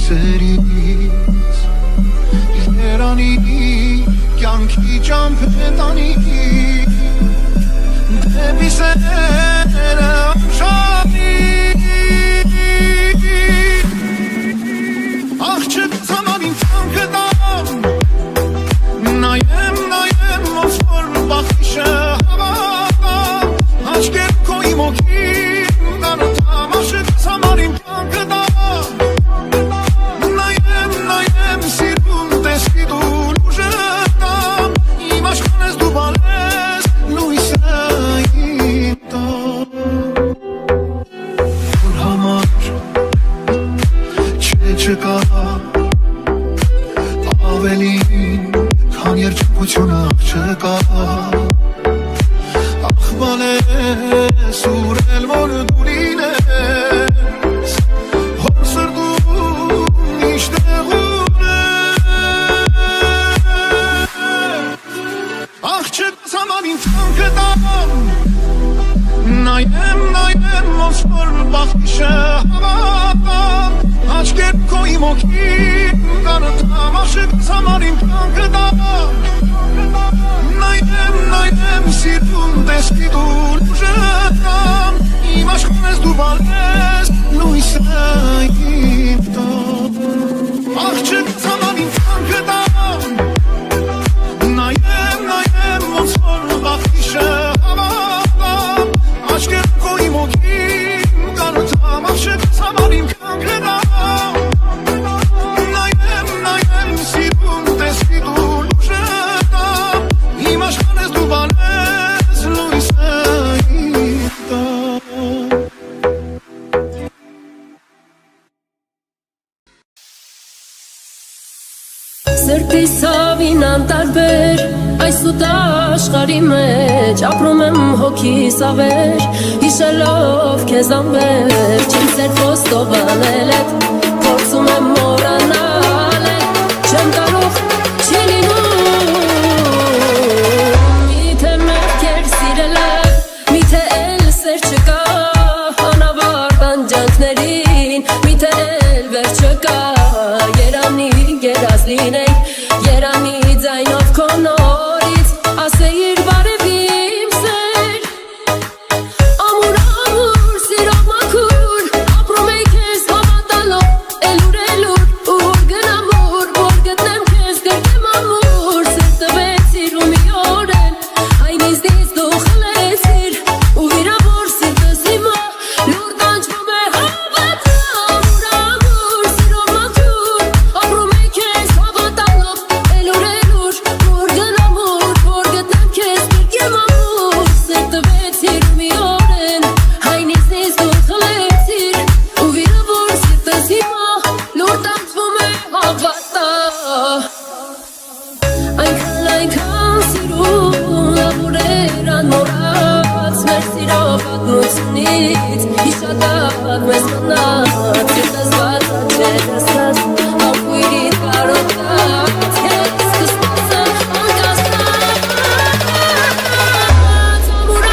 սերից երանի կյանքի ճամփետանի դեպի սերը ամշանի աղջիկ ծամանին կյանքը դամ նայեմ ոնց որ բախիշը հավատամ աչքեր քո իմ օգին դառնամ աղջիկ ծամանին կյանքը դամ նայեմ սիրուն տեսքի դու լուժը տամ իմ աշխարհ ես դու բալես լույսը իմ տամ որ համար չկա ավելին քան երջանկությունը չկա ախ բալես ուրել որ դու լինես հոր սրտում իշտեղ ունես աղջիկ ծամանին թանքը տամ նայեմ ոնց որ բախտիշը հավատամ աչքեր քո իմ օգին դառնամ աղջիկ ծամանին թանքը տամ նայեմ սիրուն տեսքի դու լուժը տամ իմ աշխարհ ես դու բալես լույսը իմ տամ աղջիկ ծամանին թանքը տամ նայեմ ոնց որ բախտիշը հավատամ աչքեր քո իմ օգին դառնամ աղջիկ ծամանին թանքը տամ նայեմ սիրուն տեսքի դու լուժը տամ իմ աշխարհ ես դու բալես լույսը իմ տամ Սրտիս հավին անտարբեր այս ու աշխարհի մեջ ապրում եմ հոգիս ավեր հիշելով քեզ անվերջ իմ սերտոստով անել էդ փորձում եմ մոռանալ չեմ կարող չի լինում միթե մեղքեր սիրել միթե էլ սեր չկա անավարտ անջանքներին միթե էլ վերջ չկա երանի գերած լինեի երանի ձայնով քո նորից ասեիր բարև իմ սեր ամուր սիրով մաքուր ապրում էի քեզ հավատալով էլուր ուր գնամ որ գտնեմ քեզ գրկեմ ամուր սեր տվեցիր ու մի օրեն այն ինձնից դու խլեցիր ու վիրավոր սիրտս հիմա լուր տանջվում է հավատամ ամուր սիրով մաքուր ապրում էի քեզ հավատալով էլուր ուր գնամ որ գտնեմ քեզ գրկեմ ամուր սեր տվեցիր ու մի օրեն այն ինձնից դու խլեցիր ու վիրավոր սիրտս հիմա լուր տանջվում է հավատամ Այնքան սիրուն ամուրեր անմոռաց մեր սիրով պատմությունից հիշատակ մեզ մնաց սիրտս վազած չէ դասած ապույրիդ կարոտած քեզ կսպասեմ անկասկած ամուր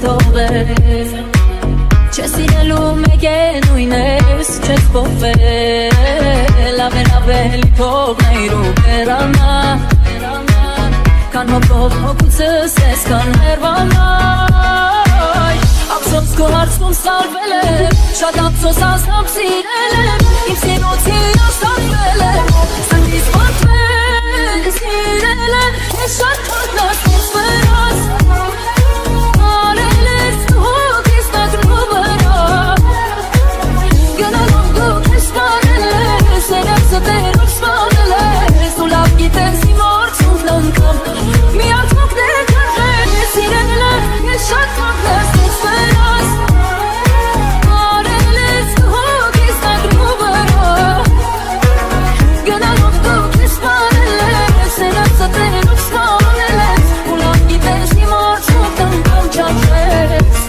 թողես Չես իրելու մեկ է նույն ես չես պովել Ավելի թողնեիր ու բերանա Կան հոգով հոգուցս ես կան հերվանայ Ափսոս քո հարցում սարվել եմ Շատ ափսոս ասնամ սիրել եմ Իմ սիրոցի աստանվել եմ Սնգիս պատվել սիրել եմ Ես շատ հատնաս ինձ վրաս Արել ես հոգիս նագրու վրա Գնալով դու քեզ սպանել ես Երև ստերով սպանել ես Ու լավ գիտես իմ որդում լնկամ Մի ատմուկն է կրվել ես իրել եմ Ես շատ հատնաս ինձ վրաս Արել ես հոգիս նագրու վրա Գնալով դու քեզ սպանել ես Երև ստերով սպանել ես Ու լավ գիտես իմ որդում լնկամ չապրես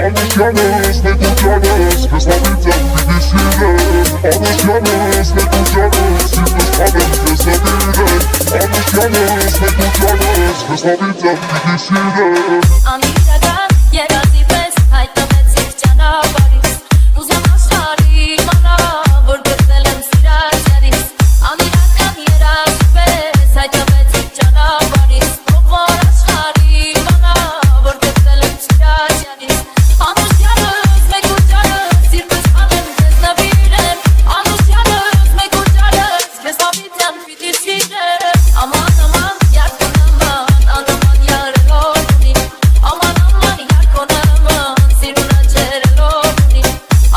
Անուշյանս մեկ ու ճանս քեզ հավիցեմ պիտի սիրեմ Անուշյանս մեկ ու ճանս սիրտս հավեմ քեզ նվիրեմ Անուշյանս մեկ ու ճանս քեզ հավիցեմ պիտի սիրեմ Անիրական երազի պես հայտնվեցիր ճանապարհիս Ուզում աշխարհի իմանա, որ գտել եմ սիրած երիս Անիրական երազի պես հայտնվեցիր ճանապարհիս Ով որ աշխարհի իմանա, որ գտել եմ սիրած երիս Անուշյանս մեկ ու ճանս սիրտս հավեմ քեզ նվիրեմ Անուշյանս մեկ ու ճանս քեզ հավիտյան պիտի սիրեմ Աման աման յարկոն անման յարելով ունի Aman aman yar konaman siruna cerelo uni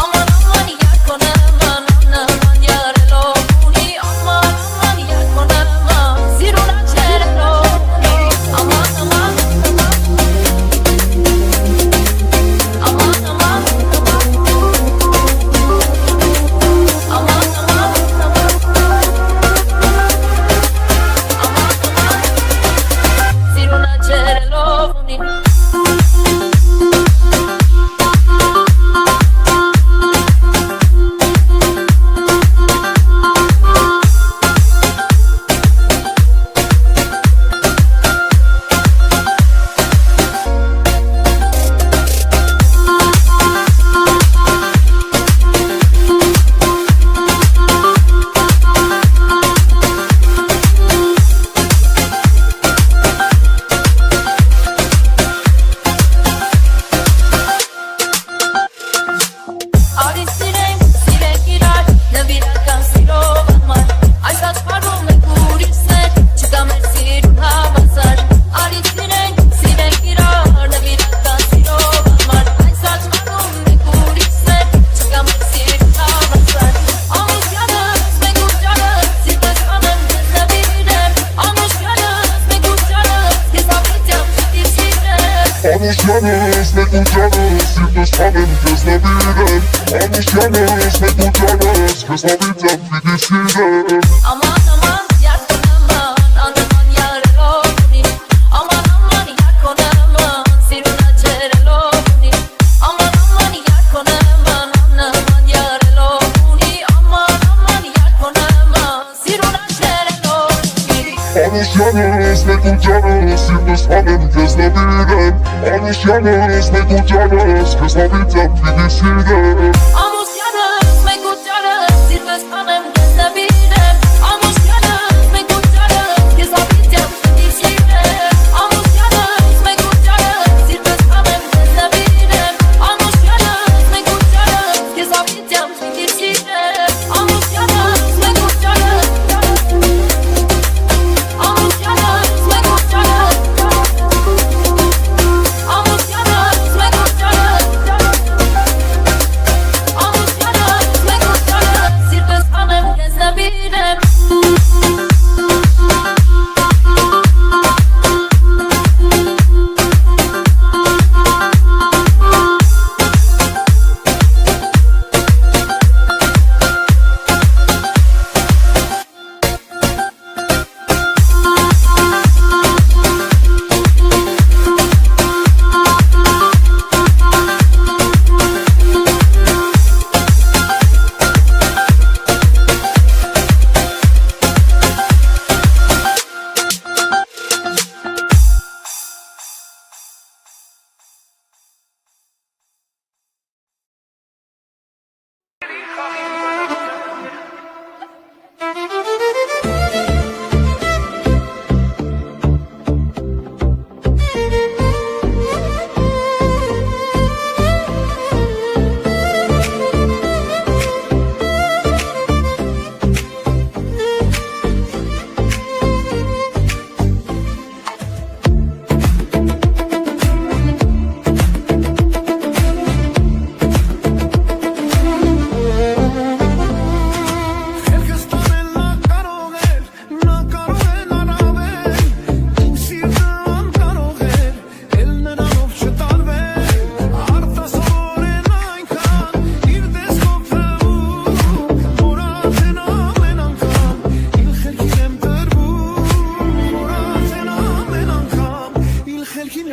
Aman aman yar konaman aman yarelo uni Aman aman yar konaman siruna cerelo uni Aman aman Aman aman Aman aman siruna cerelo uni Արի սիրենք, սիրենք իրար, նվիրական սիրով անմար Այս աշխարհում մենք ուրիշներ, չկա մեր սիրուն հավասար Արի սիրենք, սիրենք իրար, նվիրական սիրով անմար Այս աշխարհում մենք ուրիշներ, չկա մեր սիրուն հավասար Անուշյանս մեկ ու ճանս, սիրտս անեմ քեզ նվիրեմ Անուշյանս մեկ ու ճանս, քեզ հավիտյան պիտի սիրեմ Անուշյանս մեկ ու ճանս սիրտս հավեմ քեզ նվիրեմ Անուշյանս մեկ ու ճանս քեզ հավիցեմ պիտի սիրեմ Aman aman yar konaman aman yarelo uni Aman aman yar konaman siruna cerelo uni Aman aman yar konaman aman yarelo uni Aman aman yar konaman siruna cerelo uni Անուշյանս մեկ ու ճանս սիրտս հավեմ քեզ նվիրեմ Անուշյանս մեկ ու ճանս քեզ հավիցեմ պիտի սիրեմ Ամուսյանս մեկ ու ճարս սիրտս անեմ քեզ նվիրեմ Ամուսյանս մեկ ու ճարս քեզ հավիտյան պիտի սիրեմ Ամուսյանս մեկ ու ճարս սիրտս անեմ քեզ նվիրեմ Ամուսյանս մեկ ու ճարս քեզ հավիտյան պիտի սիրեմ Ամուսյանս մեկ ու ճարս Ամուսյանս մեկ ու ճարս Ամուսյանս մեկ ու ճարս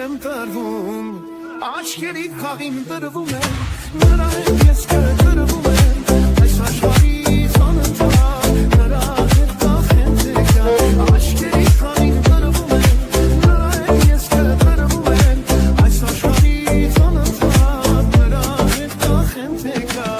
եմ տրվում Աչքերի խաղին տրվում եմ Նրա հետ ես կտրվում եմ Այս աշխարհից անընդհատ Նրա հետ կախեմ թե կա Աչքերի խաղին տրվում եմ Նրա հետ ես կտրվում եմ Այս աշխարհից անընդհատ Նրա հետ կախեմ թե կա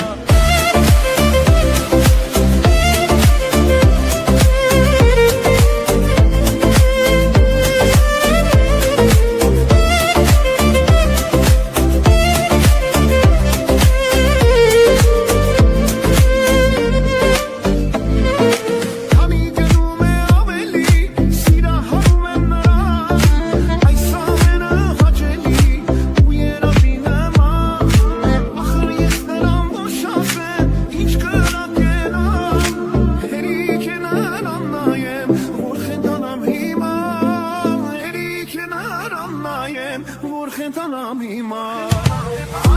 Որ խենթանամ հիմա